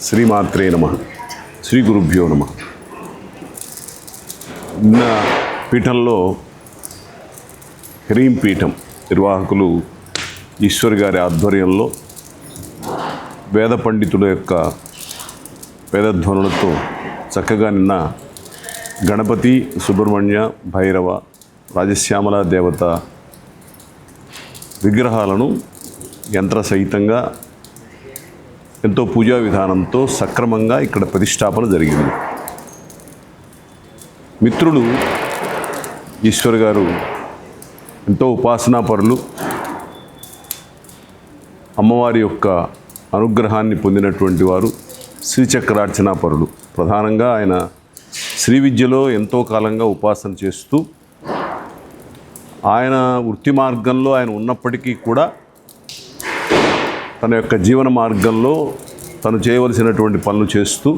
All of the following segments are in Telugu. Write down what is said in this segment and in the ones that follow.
శ్రీమాత్రే నమః. శ్రీ గురుభ్యో నమః. నిన్న పీఠంలో హ్రీం పీఠం నిర్వాహకులు ఈశ్వర్ గారి ఆధ్వర్యంలో వేద పండితుల యొక్క వేదధ్వనులతో చక్కగా నిన్న గణపతి, సుబ్రహ్మణ్య, భైరవ, రాజశ్యామల దేవత విగ్రహాలను యంత్ర సహితంగా ఎంతో పూజా విధానంతో సక్రమంగా ఇక్కడ ప్రతిష్టాపన జరిగింది. మిత్రులు ఈశ్వర్ గారు ఎంతో ఉపాసనాపరులు, అమ్మవారి యొక్క అనుగ్రహాన్ని పొందినటువంటి వారు, శ్రీచక్రార్చనాపరులు. ప్రధానంగా ఆయన శ్రీ విద్యలో ఎంతో కాలంగా ఉపాసన చేస్తూ ఆయన వృత్తి మార్గంలో ఆయన ఉన్నప్పటికీ కూడా తన యొక్క జీవన మార్గంలో తను చేయవలసినటువంటి పనులు చేస్తూ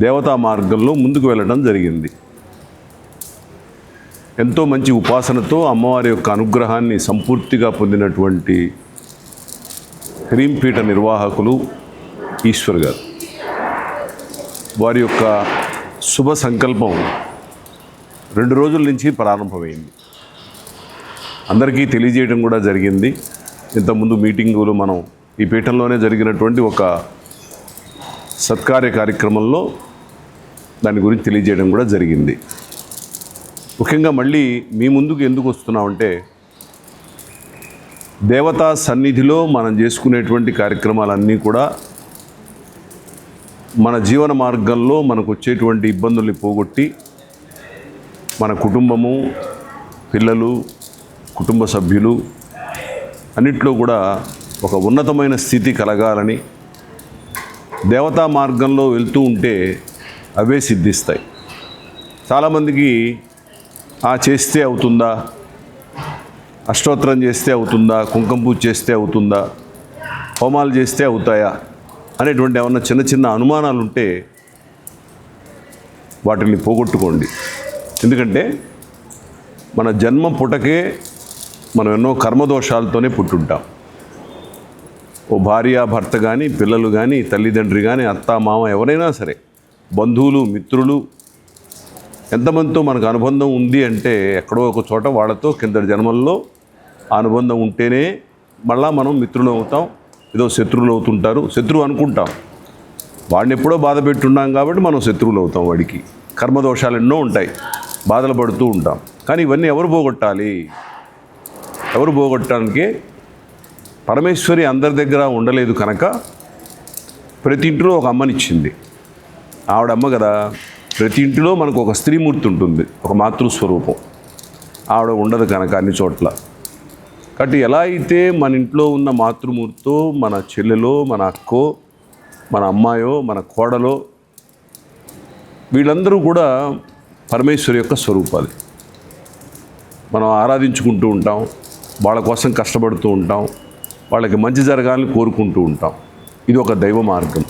దేవతా మార్గంలో ముందుకు వెళ్ళడం జరిగింది. ఎంతో మంచి ఉపాసనతో అమ్మవారి యొక్క అనుగ్రహాన్ని సంపూర్తిగా పొందినటువంటి హ్రీంపీఠ నిర్వాహకులు ఈశ్వర్ గారు. వారి యొక్క శుభ సంకల్పం 2 రోజుల నుంచి ప్రారంభమైంది. అందరికీ తెలియజేయడం కూడా జరిగింది. ఇంతకుముందు మీటింగులు మనం ఈ పీఠంలోనే జరిగినటువంటి ఒక సత్కార్య కార్యక్రమంలో దాని గురించి తెలియజేయడం కూడా జరిగింది. ముఖ్యంగా మళ్ళీ మీ ముందుకు ఎందుకు వస్తున్నామంటే, దేవతా సన్నిధిలో మనం చేసుకునేటువంటి కార్యక్రమాలన్నీ కూడా మన జీవన మార్గంలో మనకు వచ్చేటువంటి ఇబ్బందుల్ని పోగొట్టి మన కుటుంబము, పిల్లలు, కుటుంబ సభ్యులు అన్నిట్లో కూడా ఒక ఉన్నతమైన స్థితి కలగాలని, దేవతా మార్గంలో వెళ్తూ ఉంటే అవే సిద్ధిస్తాయి. చాలామందికి చేస్తే అవుతుందా, అష్టోత్తరం చేస్తే అవుతుందా, కుంకుమ పూజ చేస్తే అవుతుందా, హోమాలు చేస్తే అవుతాయా అనేటువంటి ఏమన్నా చిన్న చిన్న అనుమానాలు ఉంటే వాటిని పోగొట్టుకోండి. ఎందుకంటే మన జన్మ పుటకే మనం ఎన్నో కర్మదోషాలతోనే పుట్టుంటాం. ఓ భార్య, భర్త కానీ, పిల్లలు కానీ, తల్లిదండ్రి కానీ, అత్త, మామ, ఎవరైనా సరే, బంధువులు, మిత్రులు, ఎంతమందితో మనకు అనుబంధం ఉంది అంటే ఎక్కడో ఒక చోట వాళ్ళతో కిందటి జన్మల్లో అనుబంధం ఉంటేనే మళ్ళా మనం మిత్రులు అవుతాం. ఏదో శత్రువులు అవుతుంటారు, శత్రువు అనుకుంటాం. వాడిని ఎప్పుడో బాధ పెట్టున్నాం కాబట్టి మనం శత్రువులు అవుతాం. వాడికి కర్మదోషాలు ఎన్నో ఉంటాయి, బాధలు పడుతూ ఉంటాం. కానీ ఇవన్నీ ఎవరు పోగొట్టాలి? ఎవరు పోగొట్టడానికి? పరమేశ్వరి అందరి దగ్గర ఉండలేదు కనుక ప్రతి ఇంట్లో ఒక అమ్మనిచ్చింది. ఆవిడ అమ్మ కదా. ప్రతి ఇంటిలో మనకు ఒక స్త్రీమూర్తి ఉంటుంది, ఒక మాతృస్వరూపం. ఆవిడ ఉండదు కనుక అన్ని చోట్ల. కాబట్టి ఎలా అయితే మన ఇంట్లో ఉన్న మాతృమూర్తితో మన చెల్లెలో, మన అక్కో, మన అమ్మాయో, మన కోడలో, వీళ్ళందరూ కూడా పరమేశ్వరి యొక్క స్వరూపాలు. మనం ఆరాధించుకుంటూ ఉంటాం, వాళ్ళ కోసం కష్టపడుతూ ఉంటాం, వాళ్ళకి మంచి జరగాలని కోరుకుంటూ ఉంటాం. ఇది ఒక దైవ మార్గం.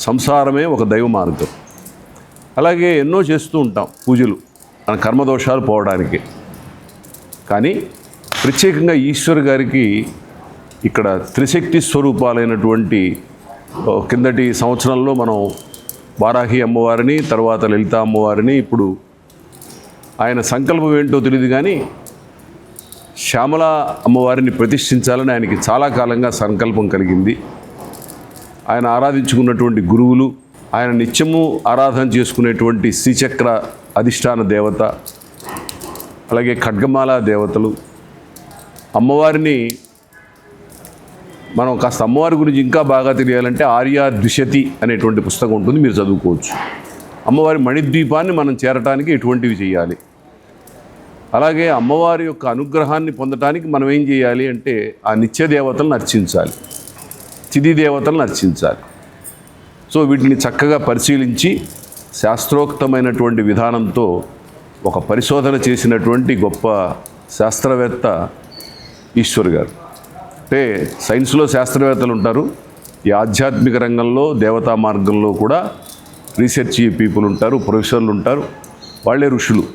సంసారమే ఒక దైవ మార్గం. అలాగే ఎన్నో చేస్తూ ఉంటాం పూజలు మన కర్మదోషాలు పోవడానికి. కానీ ప్రత్యేకంగా ఈశ్వర్ గారికి ఇక్కడ త్రిశక్తి స్వరూపాలైనటువంటి కిందటి సంవత్సరంలో మనం వారాహి అమ్మవారిని, తర్వాత లలిత అమ్మవారిని, ఇప్పుడు ఆయన సంకల్పం ఏంటో తెలియదు కానీ శ్యామల అమ్మవారిని ప్రతిష్ఠించాలని ఆయనకి చాలా కాలంగా సంకల్పం కలిగింది. ఆయన ఆరాధించుకున్నటువంటి గురువులు, ఆయన నిత్యము ఆరాధన చేసుకునేటువంటి శ్రీచక్ర అధిష్టాన దేవత, అలాగే ఖడ్గమాల దేవతలు, అమ్మవారిని మనం కాస్త అమ్మవారి గురించి ఇంకా బాగా తెలియాలంటే ఆర్య ద్విషతి అనేటువంటి పుస్తకం ఉంటుంది, మీరు చదువుకోవచ్చు. అమ్మవారి మణిద్వీపాన్ని మనం చేరటానికి ఎటువంటివి చేయాలి, అలాగే అమ్మవారి యొక్క అనుగ్రహాన్ని పొందటానికి మనం ఏం చేయాలి అంటే ఆ నిత్య దేవతలను అర్చించాలి, తిథి దేవతలను అర్చించాలి. సో వీటిని చక్కగా పరిశీలించి శాస్త్రోక్తమైనటువంటి విధానంతో ఒక పరిశోధన చేసినటువంటి గొప్ప శాస్త్రవేత్త ఈశ్వర్ గారు. అంటే సైన్స్లో శాస్త్రవేత్తలు ఉంటారు, ఈ ఆధ్యాత్మిక రంగంలో దేవతా మార్గంలో కూడా రీసెర్చ్ పీపుల్ ఉంటారు, ప్రొఫెసర్లు ఉంటారు, వాళ్ళే ఋషులు.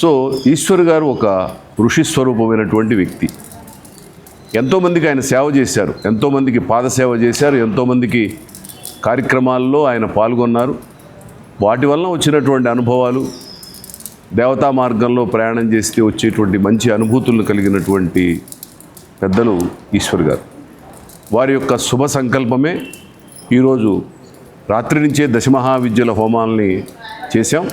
సో ఈశ్వర్ గారు ఒక ఋషి స్వరూపమైనటువంటి వ్యక్తి. ఎంతోమందికి ఆయన సేవ చేశారు, ఎంతోమందికి పాదసేవ చేశారు, ఎంతోమందికి కార్యక్రమాల్లో ఆయన పాల్గొన్నారు. వాటి వలన వచ్చినటువంటి అనుభవాలు, దేవతా మార్గంలో ప్రయాణం చేస్తే వచ్చేటువంటి మంచి అనుభూతులను కలిగినటువంటి పెద్దలు ఈశ్వర్ గారు. వారి యొక్క శుభ సంకల్పమే ఈరోజు రాత్రి నుంచే దశమహావిద్యల హోమాలని చేశాం.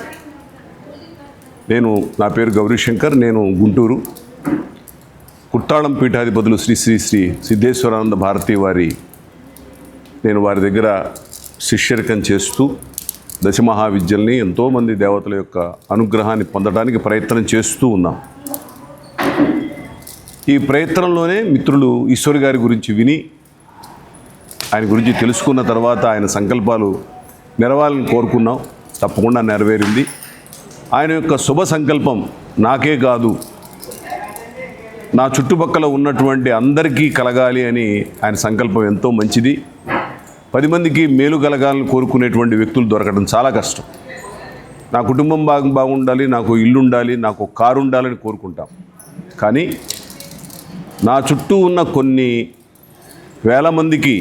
నా పేరు గౌరీశంకర్, నేను గుంటూరు. కుట్టాళం పీఠాధిపతులు శ్రీ శ్రీ శ్రీ సిద్ధేశ్వరానంద భారతి నేను వారి దగ్గర శిష్యరికం చేస్తూ దశమహావిద్యల్ని, ఎంతోమంది దేవతల యొక్క అనుగ్రహాన్ని పొందడానికి ప్రయత్నం చేస్తూ ఉన్నాం. ఈ ప్రయత్నంలోనే మిత్రులు ఈశ్వర్ గారి గురించి విని, ఆయన గురించి తెలుసుకున్న తర్వాత ఆయన సంకల్పాలు నెరవేరాలని కోరుకున్నాం. తప్పకుండా నెరవేరింది. ఆయన యొక్క శుభ సంకల్పం నాకే కాదు, నా చుట్టుపక్కల ఉన్నటువంటి అందరికీ కలగాలి అని ఆయన సంకల్పం ఎంతో మంచిది. 10 మందికి మేలు కలగాలని కోరుకునేటువంటి వ్యక్తులు దొరకడం చాలా కష్టం. నా కుటుంబం బాగుండాలి, నాకు ఇల్లు ఉండాలి, నాకు కారు ఉండాలని కోరుకుంటాం. కానీ నా చుట్టూ ఉన్న కొన్ని వేల మందికి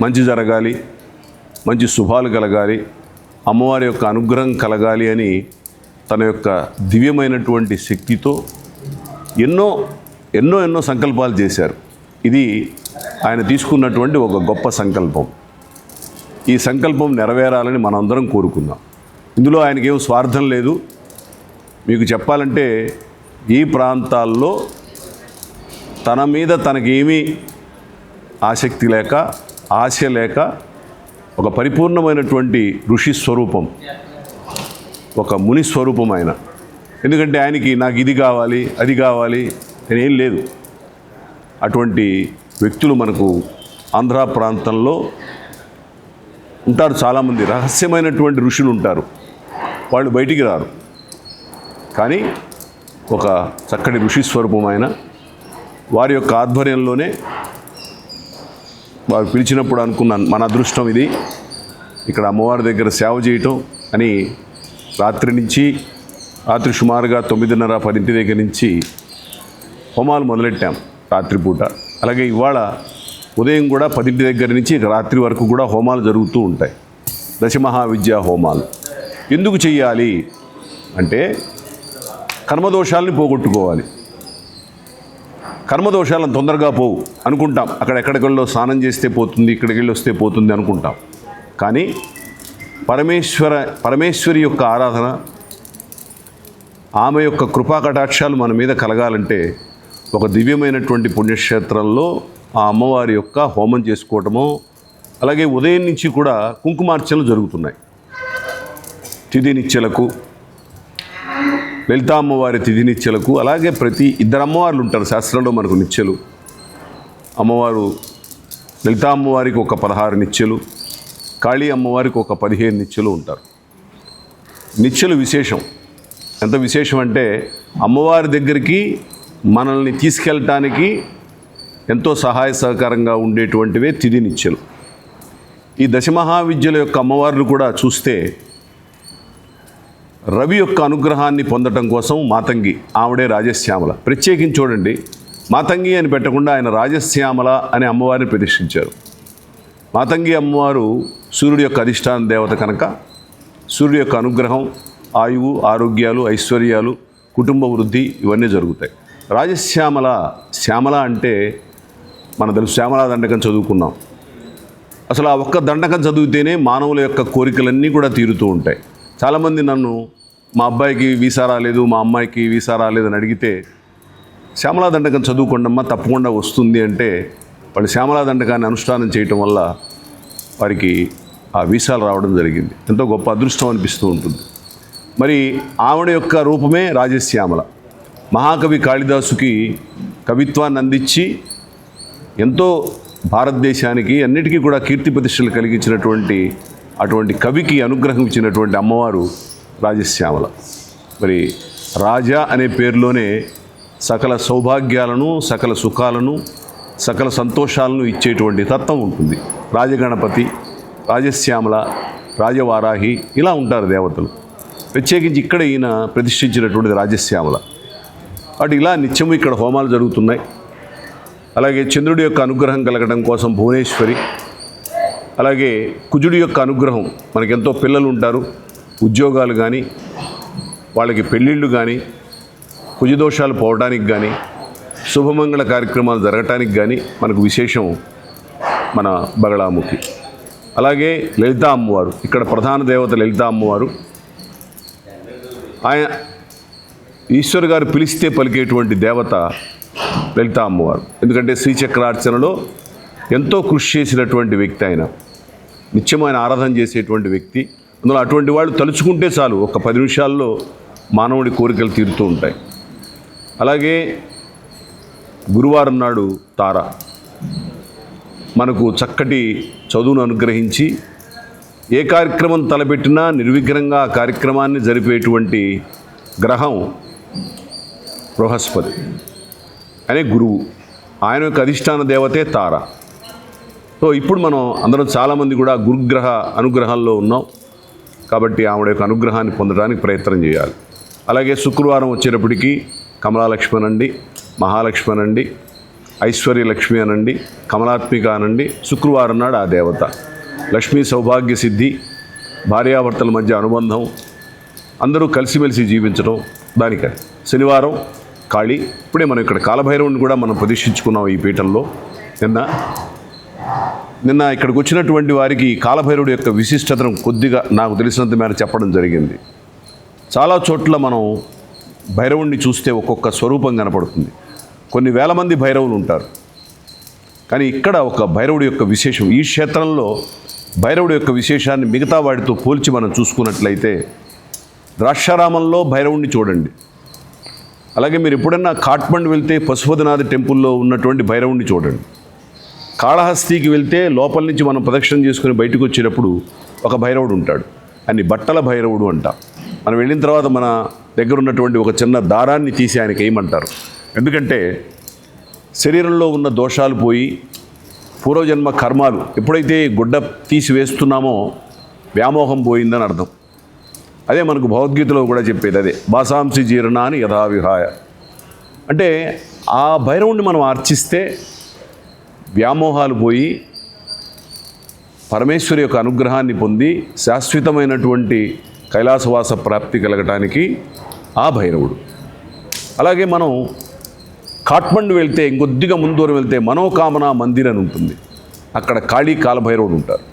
మంచి జరగాలి, మంచి శుభాలు కలగాలి, అమ్మవారి యొక్క అనుగ్రహం కలగాలి అని తన యొక్క దివ్యమైనటువంటి శక్తితో ఎన్నో ఎన్నో ఎన్నో సంకల్పాలు చేశారు. ఇది ఆయన తీసుకున్నటువంటి ఒక గొప్ప సంకల్పం. ఈ సంకల్పం నెరవేరాలని మనందరం కోరుకుందాం. ఇందులో ఆయనకేం స్వార్థం లేదు. మీకు చెప్పాలంటే ఈ ప్రాంతాల్లో తన మీద తనకేమీ ఆసక్తి లేక, ఆశ లేక, ఒక పరిపూర్ణమైనటువంటి ఋషి స్వరూపం, ఒక ముని స్వరూపం ఆయన. ఎందుకంటే ఆయనకి నాకు ఇది కావాలి, అది కావాలి అని ఏం లేదు. అటువంటి వ్యక్తులు మనకు ఆంధ్ర ప్రాంతంలో ఉంటారు. చాలామంది రహస్యమైనటువంటి ఋషులు ఉంటారు, వాళ్ళు బయటికి రారు. కానీ ఒక చక్కటి ఋషి స్వరూపం ఆయన. వారి యొక్క ఆధ్వర్యంలోనే వారు పిలిచినప్పుడు అనుకున్నాను, మన అదృష్టం ఇది, ఇక్కడ అమ్మవారి దగ్గర సేవ చేయటం అని. రాత్రి సుమారుగా 9:30, 10 దగ్గర నుంచి హోమాలు మొదలెట్టాం రాత్రిపూట. అలాగే ఇవాళ ఉదయం కూడా 10 దగ్గర నుంచి రాత్రి వరకు కూడా హోమాలు జరుగుతూ ఉంటాయి, దశమహావిద్యా హోమాలు. ఎందుకు చెయ్యాలి అంటే కర్మదోషాలని పోగొట్టుకోవాలి. కర్మదోషాలను తొందరగా పోవు అనుకుంటాం. ఎక్కడికెళ్ళో స్నానం చేస్తే పోతుంది, ఇక్కడికి వెళ్ళి వస్తే పోతుంది అనుకుంటాం. కానీ పరమేశ్వరి యొక్క ఆరాధన, ఆమె యొక్క కృపా కటాక్షాలు మన మీద కలగాలంటే ఒక దివ్యమైనటువంటి పుణ్యక్షేత్రంలో ఆ అమ్మవారి యొక్క హోమం చేసుకోవటమో, అలాగే ఉదయం నుంచి కూడా కుంకుమార్చనలు జరుగుతున్నాయి. తిథి నిత్యలకు, లలితా అమ్మవారి తిథి నిత్యలకు, అలాగే ప్రతి 2 అమ్మవార్లు ఉంటారు శాస్త్రంలో మనకు నిత్యలు. అమ్మవారు లలితా అమ్మవారికి ఒక 16 నిత్యలు, కాళీ అమ్మవారికి ఒక 15 నిత్యలు ఉంటారు. నిత్యలు విశేషం. ఎంత విశేషం అంటే అమ్మవారి దగ్గరికి మనల్ని తీసుకెళ్ళటానికి ఎంతో సహాయ సహకారంగా ఉండేటువంటివే తిథి నిత్యలు. ఈ దశమహావిద్యల యొక్క అమ్మవార్లు కూడా చూస్తే రవి యొక్క అనుగ్రహాన్ని పొందటం కోసం మాతంగి, ఆవిడే రాజశ్యామల. ప్రత్యేకించి చూడండి, మాతంగి అని పెట్టకుండా ఆయన రాజశ్యామల అనే అమ్మవారిని ప్రతిష్ఠించారు. మాతంగి అమ్మవారు సూర్యుడి యొక్క అధిష్టాన దేవత కనుక సూర్యుడి యొక్క అనుగ్రహం, ఆయువు, ఆరోగ్యాలు, ఐశ్వర్యాలు, కుటుంబ వృద్ధి ఇవన్నీ జరుగుతాయి. శ్యామల అంటే మన తెలుసు, శ్యామలా దండకం చదువుకున్నాం. అసలు ఆ ఒక్క దండకం చదివితేనే మానవుల యొక్క కోరికలన్నీ కూడా తీరుతూ ఉంటాయి. చాలామంది నన్ను మా అబ్బాయికి వీసా రాలేదు, మా అమ్మాయికి వీసా రాలేదని అడిగితే శ్యామలా దండకం చదువుకోండమ్మా తప్పకుండా వస్తుంది అంటే, వాళ్ళు శ్యామలా దండకాన్ని అనుష్ఠానం చేయటం వల్ల వారికి ఆ వీసాలు రావడం జరిగింది. ఎంతో గొప్ప అదృష్టం అనిపిస్తూ ఉంటుంది. మరి ఆవిడ యొక్క రూపమే రాజశ్యామల. మహాకవి కాళిదాసుకి కవిత్వాన్ని అందించి ఎంతో భారతదేశానికి అన్నిటికీ కూడా కీర్తి ప్రతిష్టలు కలిగించినటువంటి అటువంటి కవికి అనుగ్రహం ఇచ్చినటువంటి అమ్మవారు రాజశ్యామల. మరి రాజా అనే పేరులోనే సకల సౌభాగ్యాలను, సకల సుఖాలను, సకల సంతోషాలను ఇచ్చేటువంటి తత్వం ఉంటుంది. రాజగణపతి, రాజశ్యామల, రాజవారాహి ఇలా ఉంటారు దేవతలు. ప్రత్యేకించి ఇక్కడ ఈయన ప్రతిష్ఠించినటువంటిది రాజశ్యామల. అటు ఇలా నిత్యము ఇక్కడ హోమాలు జరుగుతున్నాయి. అలాగే చంద్రుడి యొక్క అనుగ్రహం కలగడం కోసం భువనేశ్వరి, అలాగే కుజుడి యొక్క అనుగ్రహం, మనకెంతో పిల్లలు ఉంటారు, ఉద్యోగాలు కానీ వాళ్ళకి పెళ్ళిళ్ళు కానీ కుజదోషాలు పోవడానికి కానీ శుభమంగళ కార్యక్రమాలు జరగటానికి కానీ మనకు విశేషం మన బగళాముఖి. అలాగే లలితా అమ్మవారు, ఇక్కడ ప్రధాన దేవత లలితా అమ్మవారు. ఆయన ఈశ్వర్ గారు పిలిస్తే పలికేటువంటి దేవత లలితా అమ్మవారు. ఎందుకంటే శ్రీచక్రార్చనలో ఎంతో కృషి చేసినటువంటి వ్యక్తి, ఆయన నిత్యమైన ఆరాధన చేసేటువంటి వ్యక్తి. అందులో అటువంటి వాళ్ళు తలుచుకుంటే చాలు, ఒక 10 నిమిషాల్లో మానవుడి కోరికలు తీరుతూ ఉంటాయి. అలాగే గురువారం నాడు తార మనకు చక్కటి చదువును అనుగ్రహించి ఏ కార్యక్రమం తలపెట్టినా నిర్విఘ్నంగా ఆ కార్యక్రమాన్ని జరిపేటువంటి గ్రహం బృహస్పతి అనే గురువు. ఆయన యొక్క అధిష్టాన దేవతే తార. సో ఇప్పుడు మనం అందరం చాలామంది కూడా గురుగ్రహ అనుగ్రహాల్లో ఉన్నాం కాబట్టి ఆవిడ యొక్క అనుగ్రహాన్ని పొందడానికి ప్రయత్నం చేయాలి. అలాగే శుక్రవారం వచ్చేటప్పటికి కమలాలక్ష్మి అనండి, మహాలక్ష్మి అనండి, ఐశ్వర్యలక్ష్మి అనండి, కమలాత్మిక అనండి. శుక్రవారం నాడు ఆ దేవత లక్ష్మీ సౌభాగ్య సిద్ధి, భార్యాభర్తల మధ్య అనుబంధం, అందరూ కలిసిమెలిసి జీవించడం దానికని. శనివారం కాళీ. ఇప్పుడే మనం ఇక్కడ కాలభైరవుని కూడా మనం ప్రతిష్ఠించుకున్నాం ఈ పీఠంలో. నిన్న ఇక్కడికి వచ్చినటువంటి వారికి కాలభైరవుడి యొక్క విశిష్టతను కొద్దిగా నాకు తెలిసినంత మేర చెప్పడం జరిగింది. చాలా చోట్ల మనం భైరవుణ్ణి చూస్తే ఒక్కొక్క స్వరూపం కనపడుతుంది. కొన్ని వేల మంది భైరవులు ఉంటారు, కానీ ఇక్కడ ఒక భైరవుడి యొక్క విశేషం, ఈ క్షేత్రంలో భైరవుడి యొక్క విశేషాన్ని మిగతా వాటితో పోల్చి మనం చూసుకున్నట్లయితే ద్రాక్షారామంలో భైరవుణ్ణి చూడండి. అలాగే మీరు ఎప్పుడన్నా కాట్మండ్ వెళ్తే పశుపతినాథ్ టెంపుల్లో ఉన్నటువంటి భైరవుణ్ణి చూడండి. కాళహస్తికి వెళ్తే లోపల నుంచి మనం ప్రదక్షిణ చేసుకుని బయటకు వచ్చేటప్పుడు ఒక భైరవుడు ఉంటాడు, అన్ని బట్టల భైరవుడు అంట. మనం వెళ్ళిన తర్వాత మన దగ్గర ఉన్నటువంటి ఒక చిన్న దారాన్ని తీసి ఆయనకి వేయమంటారు. ఎందుకంటే శరీరంలో ఉన్న దోషాలు పోయి పూర్వజన్మ కర్మాలు ఎప్పుడైతే గుడ్డ తీసి వేస్తున్నామో వ్యామోహం పోయిందని అర్థం. అదే మనకు భగవద్గీతలో కూడా చెప్పేది అదే, వాసాంసి జీర్ణాన్ని యథావిహాయ. అంటే ఆ భైరవుణ్ణి మనం అర్చిస్తే వ్యామోహాలు పోయి పరమేశ్వరి యొక్క అనుగ్రహాన్ని పొంది శాశ్వతమైనటువంటి కైలాసవాస ప్రాప్తి కలగటానికి ఆ భైరవుడు. అలాగే మనం కాట్మండ్ వెళ్తే ఇంకొద్దిగా ముందు దూరం వెళ్తే మనోకామన మందిర్ అని ఉంటుంది. అక్కడ కాళీ కాలభైరవుడు ఉంటారు.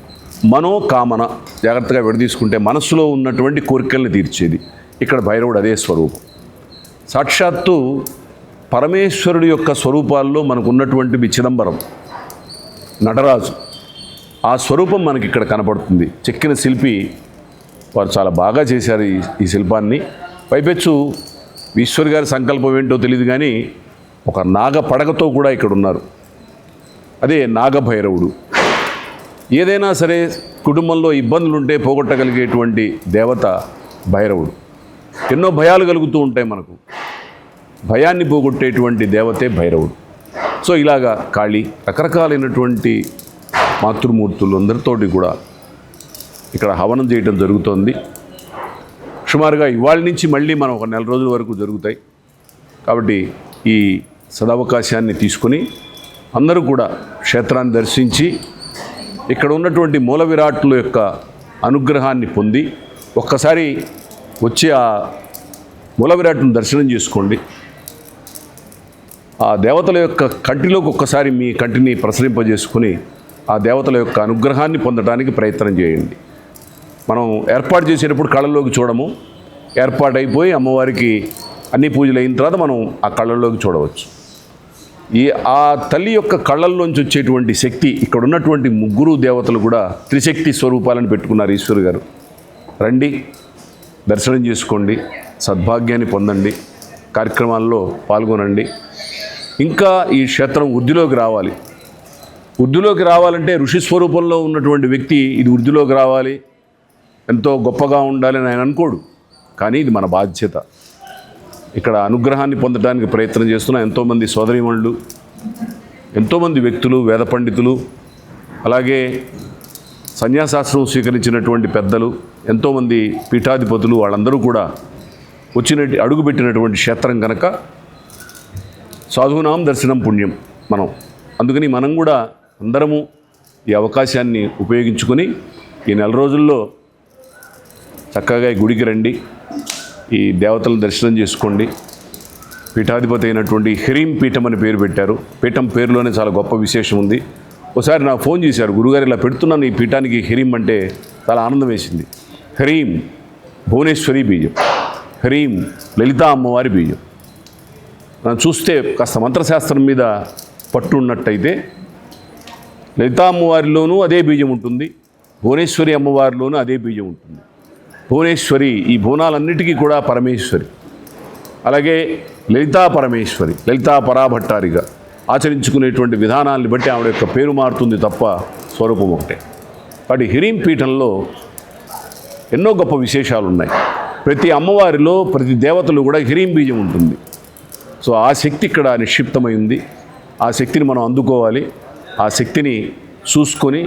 మనోకామన జాగ్రత్తగా విడదీసుకుంటే మనస్సులో ఉన్నటువంటి కోరికల్ని తీర్చేది. ఇక్కడ భైరవుడు అదే స్వరూపం. సాక్షాత్తు పరమేశ్వరుడి యొక్క స్వరూపాల్లో మనకు ఉన్నటువంటి చిదంబరం నటరాజు, ఆ స్వరూపం మనకి ఇక్కడ కనపడుతుంది. చెక్కిన శిల్పి వారు చాలా బాగా చేశారు ఈ శిల్పాన్ని. పైపెచ్చు ఈశ్వర్ గారి సంకల్పం ఏంటో తెలియదు కానీ ఒక నాగ పడగతో కూడా ఇక్కడ ఉన్నారు. అదే నాగభైరవుడు. ఏదైనా సరే కుటుంబంలో ఇబ్బందులుంటే పోగొట్టగలిగేటువంటి దేవత భైరవుడు. ఎన్నో భయాలు కలుగుతూ ఉంటాయి మనకు, భయాన్ని పోగొట్టేటువంటి దేవతే భైరవుడు. సో ఇలాగా కాళీ, రకరకాలైనటువంటి మాతృమూర్తులు అందరితోటి కూడా ఇక్కడ హవనం చేయడం జరుగుతోంది. సుమారుగా ఇవాళ నుంచి మళ్ళీ మనం ఒక 4 రోజుల వరకు జరుగుతాయి. కాబట్టి ఈ సదవకాశాన్ని తీసుకుని అందరూ కూడా క్షేత్రాన్ని దర్శించి ఇక్కడ ఉన్నటువంటి మూల విరాట్టుల యొక్క అనుగ్రహాన్ని పొంది ఒక్కసారి వచ్చి ఆ మూల విరాట్టును దర్శనం చేసుకోండి. ఆ దేవతల యొక్క కంటిలోకి ఒక్కసారి మీ కంటిని ప్రసరింపజేసుకుని ఆ దేవతల యొక్క అనుగ్రహాన్ని పొందడానికి ప్రయత్నం చేయండి. మనం ఏర్పాటు చేసేటప్పుడు కళ్ళల్లోకి చూడము, ఏర్పాటైపోయి అమ్మవారికి అన్ని పూజలు అయిన తర్వాత మనం ఆ కళ్ళల్లోకి చూడవచ్చు. ఆ తల్లి యొక్క కళ్ళల్లోంచి వచ్చేటువంటి శక్తి, ఇక్కడ ఉన్నటువంటి 3 దేవతలు కూడా త్రిశక్తి స్వరూపాలను పెట్టుకున్నారు ఈశ్వరు గారు. రండి, దర్శనం చేసుకోండి, సద్భాగ్యాన్ని పొందండి, కార్యక్రమాల్లో పాల్గొనండి. ఇంకా ఈ క్షేత్రం వృద్ధిలోకి రావాలి. వృద్ధిలోకి రావాలంటే ఋషి స్వరూపంలో ఉన్నటువంటి వ్యక్తి ఇది వృద్ధిలోకి రావాలి, ఎంతో గొప్పగా ఉండాలి అని ఆయన అనుకోడు. కానీ ఇది మన బాధ్యత. ఇక్కడ అనుగ్రహాన్ని పొందడానికి ప్రయత్నం చేస్తున్న ఎంతోమంది సోదరీమణులు, ఎంతోమంది వ్యక్తులు, వేద పండితులు, అలాగే సన్యాసాశ్రమం స్వీకరించినటువంటి పెద్దలు, ఎంతోమంది పీఠాధిపతులు, వాళ్ళందరూ కూడా అడుగుపెట్టినటువంటి క్షేత్రం కనుక సాధూనాం దర్శనం పుణ్యం. మనం అందుకని మనం కూడా అందరము ఈ అవకాశాన్ని ఉపయోగించుకొని ఈ నెల రోజుల్లో చక్కగా ఈ గుడికి రండి, ఈ దేవతలను దర్శనం చేసుకోండి. పీఠాధిపతి అయినటువంటి హరీం పీఠం అని పేరు పెట్టారు. పీఠం పేరులోనే చాలా గొప్ప విశేషం ఉంది. ఒకసారి నాకు ఫోన్ చేశారు, గురుగారు ఇలా పెడుతున్నాను ఈ పీఠానికి హరీం అంటే చాలా ఆనందం వేసింది. హరీం భువనేశ్వరి బీజం, హరీం లలితా అమ్మవారి బీజం. మనం చూస్తే కాస్త మంత్రశాస్త్రం మీద పట్టు ఉన్నట్టయితే లలితా అమ్మవారిలోనూ అదే బీజం ఉంటుంది, భువనేశ్వరి అమ్మవారిలోనూ అదే బీజం ఉంటుంది. భువనేశ్వరి ఈ భువనాలన్నిటికీ కూడా పరమేశ్వరి. అలాగే లలితా పరమేశ్వరి, లలితా పరాభట్టారిగా ఆచరించుకునేటువంటి విధానాన్ని బట్టి ఆవిడ యొక్క పేరు మారుతుంది తప్ప స్వరూపం ఒకటే. కాబట్టి హరీం పీఠంలో ఎన్నో గొప్ప విశేషాలు ఉన్నాయి. ప్రతి అమ్మవారిలో ప్రతి దేవతలు కూడా హరీం బీజం ఉంటుంది. సో ఆ శక్తి ఇక్కడ నిక్షిప్తమై ఉంది. ఆ శక్తిని మనం అందుకోవాలి, ఆ శక్తిని చూసుకొని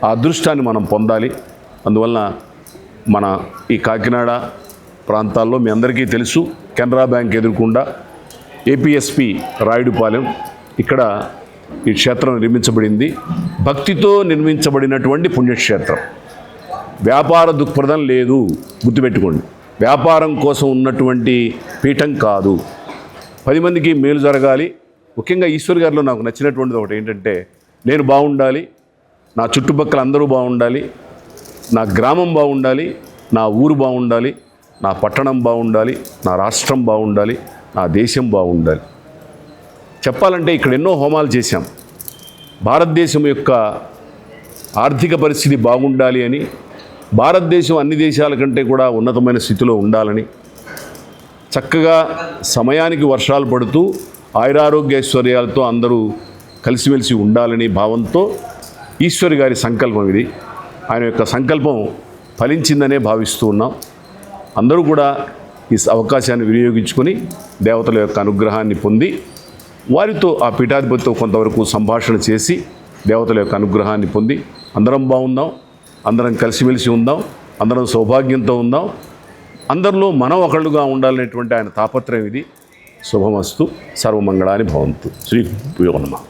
ఆ అదృష్టాన్ని మనం పొందాలి. అందువలన మన ఈ కాకినాడ ప్రాంతాల్లో మీ అందరికీ తెలుసు, కెనరా బ్యాంక్ ఎదురుకుండా ఏపీఎస్పి రాయుడుపాలెం ఇక్కడ ఈ క్షేత్రం నిర్మించబడింది. భక్తితో నిర్మించబడినటువంటి పుణ్యక్షేత్రం. వ్యాపార దృక్పథం లేదు, గుర్తుపెట్టుకోండి. వ్యాపారం కోసం ఉన్నటువంటి పీఠం కాదు. 10 మందికి మేలు జరగాలి. ముఖ్యంగా ఈశ్వర్ గారిలో నాకు నచ్చినటువంటిది ఒకటి ఏంటంటే, నేను బాగుండాలి, నా చుట్టుపక్కల అందరూ బాగుండాలి, నా గ్రామం బాగుండాలి, నా ఊరు బాగుండాలి, నా పట్టణం బాగుండాలి, నా రాష్ట్రం బాగుండాలి, నా దేశం బాగుండాలి. చెప్పాలంటే ఇక్కడ ఎన్నో హోమాలు చేశాం. భారతదేశం యొక్క ఆర్థిక పరిస్థితి బాగుండాలి అని, భారతదేశం అన్ని దేశాల కంటే కూడా ఉన్నతమైన స్థితిలో ఉండాలని, చక్కగా సమయానికి వర్షాలు పడుతూ ఆయురారోగ్యైశ్వర్యాలతో అందరూ కలిసిమెలిసి ఉండాలని భావంతో ఈశ్వరి గారి సంకల్పం ఇది. ఆయన యొక్క సంకల్పం ఫలించిందనే భావిస్తూ ఉన్నాం. అందరూ కూడా ఈ అవకాశాన్ని వినియోగించుకొని దేవతల యొక్క అనుగ్రహాన్ని పొంది వారితో ఆ పీఠాధిపతితో కొంతవరకు సంభాషణ చేసి దేవతల యొక్క అనుగ్రహాన్ని పొంది అందరం బాగుందాం, అందరం కలిసిమెలిసి ఉందాం, అందరం సౌభాగ్యంతో ఉందాం, అందరిలో మనం ఒకళ్ళుగా ఉండాలనేటువంటి ఆయన తాపత్రయం ఇది. శుభమస్తు, సర్వమంగళాని భవంతు. శ్రీ గురుభ్యో నమః.